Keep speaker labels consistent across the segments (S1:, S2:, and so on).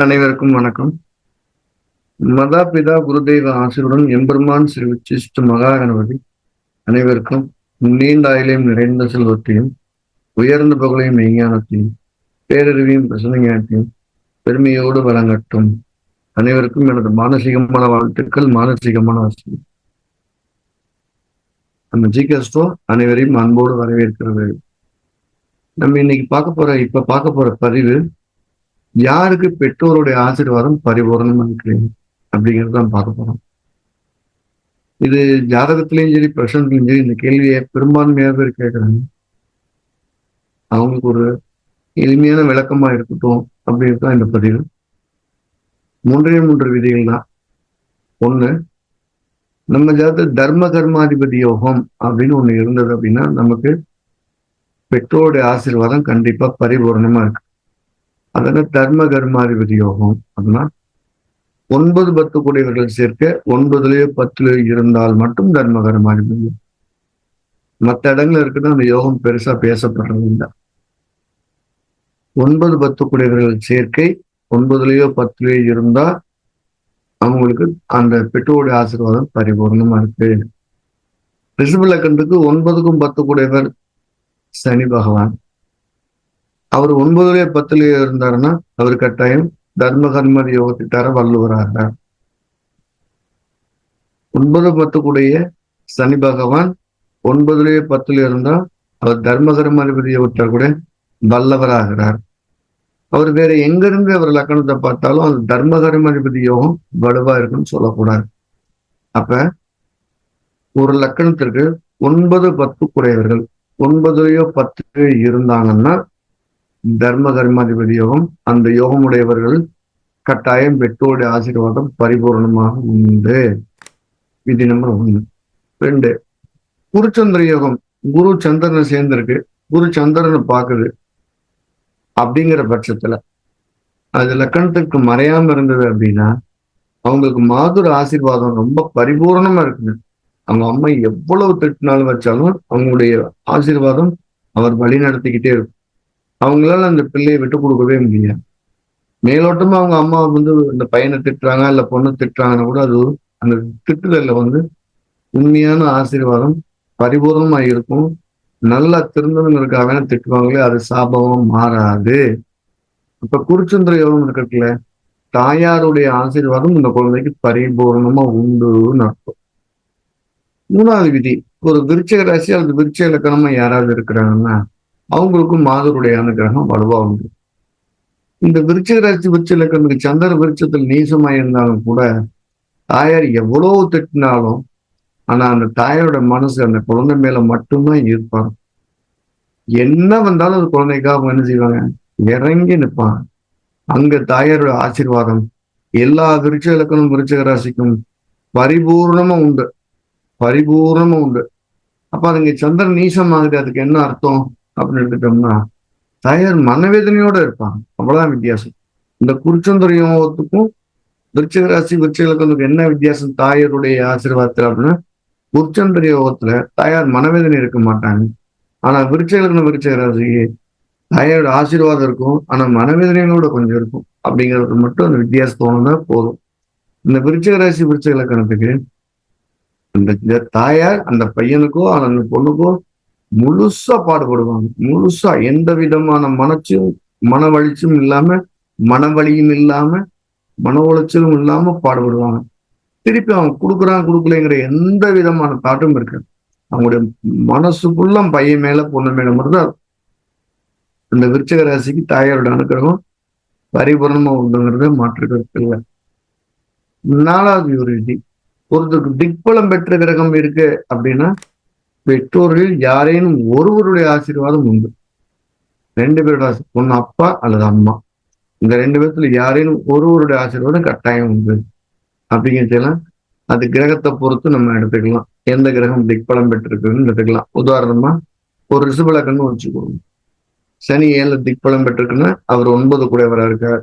S1: அனைவருக்கும் வணக்கம். மதாபிதா குருதெய்வ ஆசீர்வாதம் எம்பெருமான் ஸ்ரீ உச்சிஷ்ட மகா கணபதி அனைவருக்கும் நீண்ட ஆயுளையும் நிறைந்த செல்வத்தையும் உயர்ந்த புகழையும் மெய்ஞானத்தையும் பேரறிவையும் பிரசனஞானத்தையும் பெருமையோடு வழங்கட்டும். அனைவருக்கும் எனது மானசீகமான வாழ்த்துக்கள், மானசீகமான ஆசீர்வாதம். நம்ம ஜிகேஸ்டோ அனைவரையும் அன்போடு வரவேற்கிறது. நம்ம இன்னைக்கு பார்க்க போற பதிவு, யாருக்கு பெற்றோருடைய ஆசீர்வாதம் பரிபூரணமா இருக்கு அப்படிங்கிறது தான் பார்க்க போறோம். இது ஜாதகத்திலையும் சரி, பிரசனத்திலையும் சரி இந்த கேள்வியை பெரும்பான்மையாக பேர் கேட்கறாங்க. அவங்களுக்கு ஒரு எளிமையான விளக்கமா இருக்கட்டும் அப்படின்னு தான் இந்த பதிவு. 3 விதிகள் தான். ஒண்ணு, நம்ம ஜாதகத்தில் தர்ம கர்மாதிபதி யோகம் அப்படின்னு ஒண்ணு இருந்தது அப்படின்னா நமக்கு பெற்றோருடைய ஆசீர்வாதம் கண்டிப்பா பரிபூரணமா இருக்கு. அதனால தர்ம கர்மாதிபதி யோகம் அப்படின்னா 9-10 கூடியவர்கள் சேர்க்க 9லயோ 10லயோ இருந்தால் மட்டும் தர்ம கர்மாதிபதி. மற்ற இடங்கள்ல இருக்குன்னா அந்த யோகம் பெருசா பேசப்படுறது இல்லை. 9-10 கூடியவர்கள் சேர்க்கை 9லயோ 10லயோ இருந்தா அவங்களுக்கு அந்த பெற்றோருடைய ஆசீர்வாதம் பரிபூர்ணமா இருக்கு. ரிஷப லக்னத்துக்கு 9க்கும் 10 கூடியவர் சனி பகவான். அவர் 9லயோ 10லயோ இருந்தாருன்னா அவர் கட்டாயம் தர்ம கர்மதி யோகத்திட்டார வள்ளுவராக. 9-10 கூடிய சனி பகவான் 9லயோ 10லயோ இருந்தா அவர் தர்ம கர்மாதிபதி யோகத்தார் கூட வல்லவராகிறார். அவர் வேற எங்க இருந்து அவர் லக்கணத்தை பார்த்தாலும் அது தர்ம கர்மாதிபதி யோகம் வலுவா இருக்குன்னு சொல்லக்கூடாது. அப்ப ஒரு லக்கணத்திற்கு 9-10 குறையவர்கள் 9லயோ 10லயோ இருந்தாங்கன்னா தர்ம கர்மாதிபதி யோகம், அந்த யோகம் உடையவர்கள் கட்டாயம் பெற்றோருடைய ஆசீர்வாதம் பரிபூர்ணமாக உண்டு. விதி நம்பர் 1. 2, குருச்சந்திர யோகம். குரு சந்திரனை சேர்ந்திருக்கு, குரு சந்திரனை பார்க்குது. அப்படிங்கிற பட்சத்துல அது லக்கணத்துக்கு மறையாம இருந்தது அப்படின்னா அவங்களுக்கு மாதுர ஆசீர்வாதம் ரொம்ப பரிபூர்ணமா இருக்குது. அவங்க அம்மா எவ்வளவு திட்டினாலும் வச்சாலும் அவங்களுடைய ஆசீர்வாதம் அவர் வழி நடத்திக்கிட்டே இருக்கும். அவங்களால அந்த பிள்ளையை விட்டு கொடுக்கவே முடியாது. மேலோட்டமா அவங்க அம்மா இந்த பையனை திட்டுறாங்க இல்ல பொண்ணு திட்டுறாங்கன்னா கூட அது அந்த திட்டுதல்ல உண்மையான ஆசீர்வாதம் பரிபூர்ணமா இருக்கும். நல்லா திருந்தணுங்கிறதுக்காக திட்டுவாங்களே, அது சாபமும் மாறாது. இப்ப குருச்சந்திர யோகம் இருக்குல்ல, தாயாருடைய ஆசீர்வாதம் இந்த குழந்தைக்கு பரிபூர்ணமா உண்டுன்னு அர்த்தம். 3வது விதி, ஒரு விருச்சிக ராசி அல்லது விருச்சிக இலக்கணமா யாராவது இருக்கிறாங்கன்னா அவங்களுக்கும் மாதருடைய அனுகிரகம் வலுவா உண்டு. இந்த விருச்சிக ராசி விருச்சிக இலக்கணத்துக்கு சந்திர விருட்சத்தில் நீசமா இருந்தாலும் கூட தாயார் எவ்வளவு திட்டினாலும் ஆனா அந்த தாயாரோட மனசு அந்த குழந்தை மேல மட்டும்தான் இருப்பாங்க. என்ன வந்தாலும் அந்த குழந்தைக்காக என்ன செய்வாங்க, இறங்கி நிற்பாங்க. அங்க தாயாரோட ஆசீர்வாதம் எல்லா விருட்ச இலக்கணம் விருச்சிக ராசிக்கும் பரிபூர்ணமா உண்டு, பரிபூர்ணமா உண்டு. அப்ப அதுங்க சந்திரன் நீசம் ஆகுது, அதுக்கு என்ன அர்த்தம் அப்படின்னு எடுத்துட்டோம்னா தாயார் மனவேதனையோட இருப்பாங்க. அவ்வளவுதான் வித்தியாசம். இந்த குருச்சந்திர யோகத்துக்கும் விருச்சிக ராசி விருச்சிக இலக்கணத்துக்கு என்ன வித்தியாசம் தாயாருடைய ஆசீர்வாதத்துல அப்படின்னா, குருச்சந்திர யோகத்துல தாயார் மனவேதனை இருக்க மாட்டாங்க. ஆனா விருச்சிக இலக்கணம் விருச்சிக ராசிக்கு தாயாரோட ஆசீர்வாதம் இருக்கும், ஆனா மனவேதனையோட கொஞ்சம் இருக்கும். அப்படிங்கிறது மட்டும் அந்த வித்தியாசத்தோணுதான் போதும். இந்த விருச்சிக ராசி விருச்சிக இலக்கணத்துக்கு அந்த தாயார் அந்த பையனுக்கோ அந்த பொண்ணுக்கோ முழுசா பாடுபடுவாங்க. முழுசா எந்த விதமான மன வலிச்சும் இல்லாம, மனவலியும் இல்லாம, மன உளைச்சலும் இல்லாம பாடுபடுவாங்க. திருப்பி அவங்க கொடுக்கலைங்கிற எந்த விதமான தாட்டும் இருக்கு. அவங்களுடைய மனசுக்குள்ள பையன் மேல பொண்ணு மேல மட்டும்தான் இந்த விருச்சிக ராசிக்கு தாயாரோட அனுக்கிரகம் பரிபூர்ணமா உண்டுங்கிறத மாற்றுக்கிறது இல்லை. 4வது ஒரு விதி, ஒருத்தருக்கு திக்பலம் பெற்ற கிரகம் இருக்கு அப்படின்னா பெற்றோர்களில் யாரேனும் ஒருவருடைய ஆசீர்வாதம் உண்டு. 2 பேரோட ஒண்ணு அப்பா அல்லது அம்மா, இந்த 2 பேர்த்துல யாரேனும் ஒருவருடைய ஆசீர்வாதம் கட்டாயம் உண்டு. அப்படிங்கிறதெல்லாம் அது கிரகத்தை பொறுத்து நம்ம எடுத்துக்கலாம். எந்த கிரகம் திக்பலம் பெற்றிருக்குன்னு எடுத்துக்கலாம். உதாரணமா ஒரு ரிஷப லக்னம் வச்சுக்கோங்க. சனி 7 திக்பலம் பெற்றிருக்குன்னா அவர் 9 கூடையவரா இருக்கார்,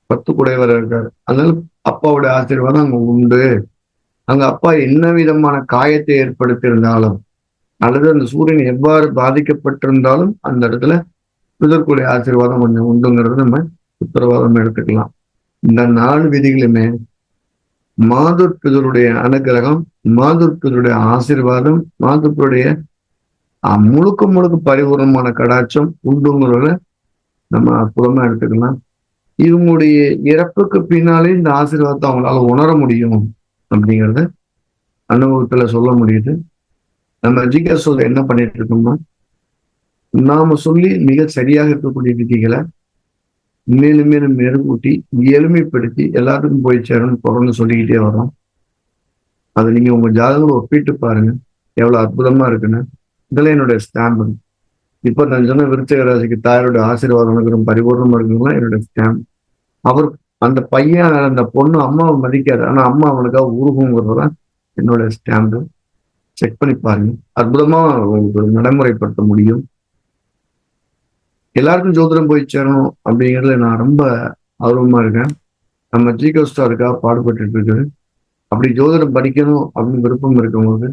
S1: 10 கூடையவரா இருக்கார். அதனால அப்பாவுடைய ஆசீர்வாதம் அங்க உண்டு. அங்க அப்பா என்ன விதமான காயத்தை ஏற்படுத்தியிருந்தாலும் அல்லது அந்த சூரியன் எவ்வாறு பாதிக்கப்பட்டிருந்தாலும் அந்த இடத்துல பிதற்குடைய ஆசீர்வாதம் கொஞ்சம் உண்டுங்கிறது நம்ம உத்தரவாதம் எடுத்துக்கலாம். இந்த 4 விதிகளுமே மாதுர்பிதருடைய அனுகிரகம், மாதுர்பிதருடைய ஆசீர்வாதம், மாதுர்பிதருடைய முழுக்க முழுக்க பரிபூர்ணமான கடாட்சம் உண்டுங்கிறத நம்ம அற்புதமா எடுத்துக்கலாம். இவங்களுடைய இறப்புக்கு பின்னாலே இந்த ஆசீர்வாதத்தை அவங்களால உணர முடியும் அப்படிங்கிறத அனுபவத்துல சொல்ல முடியுது. நம்ம ஜிகேஎஸ்ல என்ன பண்ணிட்டு இருக்கோம்னா, நாம சொல்லி மிக சரியாக இருக்கக்கூடிய விதிகளை மேலும் மேலும் மெருகூட்டி எளிமைப்படுத்தி எல்லாத்துக்கும் போய் சேரணும்னு தொடர்ந்து சொல்லிக்கிட்டே வரோம். அதை நீங்க உங்க ஜாதகங்களை ஒப்பிட்டு பாருங்க, எவ்வளவு அற்புதமா இருக்குன்னு. இதெல்லாம் என்னுடைய ஸ்டாம்ப். இப்ப நான் சொன்ன விருச்சிக ராசிக்கு தாயாருடைய ஆசீர்வாதம் இருக்கிற பரிபூர்ணமா இருக்குங்களா என்னுடைய ஸ்டாம்ப். அவர் அந்த பையன் அந்த பொண்ணு அம்மாவை மதிக்காது, ஆனா அம்மா அவனுக்காக உருகுங்கிறதுதான் என்னோட ஸ்டாம்பு. செக் பண்ணி பாருங்க, அற்புதமா உங்களுக்கு நடைமுறைப்படுத்த முடியும். எல்லாருக்கும் ஜோதிடம் போய் சேரணும் அப்படிங்கிறதுல நான் ரொம்ப ஆர்வமா இருக்கேன். நம்ம ஜிகேஸ்டாருக்காக பாடுபட்டு இருக்குது. அப்படி ஜோதிடம் படிக்கணும் அப்படின்னு விருப்பம் இருக்கவங்களுக்கு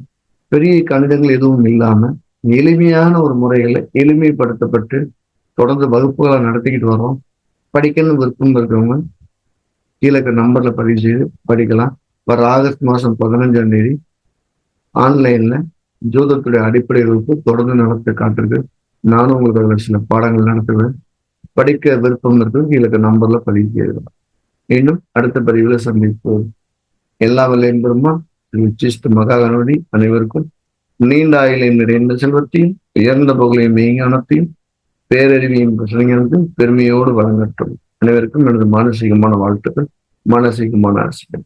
S1: பெரிய கணிதங்கள் எதுவும் இல்லாம எளிமையான ஒரு முறைகளை எளிமைப்படுத்தப்பட்டு தொடர்ந்து வகுப்புகளை நடத்திக்கிட்டு வரோம். படிக்கணும் விருப்பம் இருக்கவங்க கீழே இருக்கிற நம்பர்ல பதிவு செய்து படிக்கலாம். வர ஆகஸ்ட் மாதம் 15ஆம் தேதி ஆன்லைன்ல ஜோதிடத்துடைய அடிப்படை வகுப்பு தொடர்ந்து நடத்த காத்திருக்கு. நானும் உங்களுக்கு சில பாடங்கள் நடத்துவேன். படிக்க விருப்பம் இருக்கு கீழே இருக்கிற நம்பர்ல பதிவு செய்யலாம். மீண்டும் அடுத்த பதிவுல சந்திப்போம். எல்லா வல்லையும் பெருமா உச்சிஷ்ட மகா கணபதி அனைவருக்கும் நீண்ட ஆயுளையும் நிறைந்த செல்வத்தையும் உயர்ந்த புகழையும் மெய்ஞானத்தையும் பேரறிவியும் பிரசனையும் பெருமையோடு வழங்கட்டும். அனைவருக்கும் எனது மானசீகமான வாழ்த்துக்கள், மானசீகமான ஆசைகள்.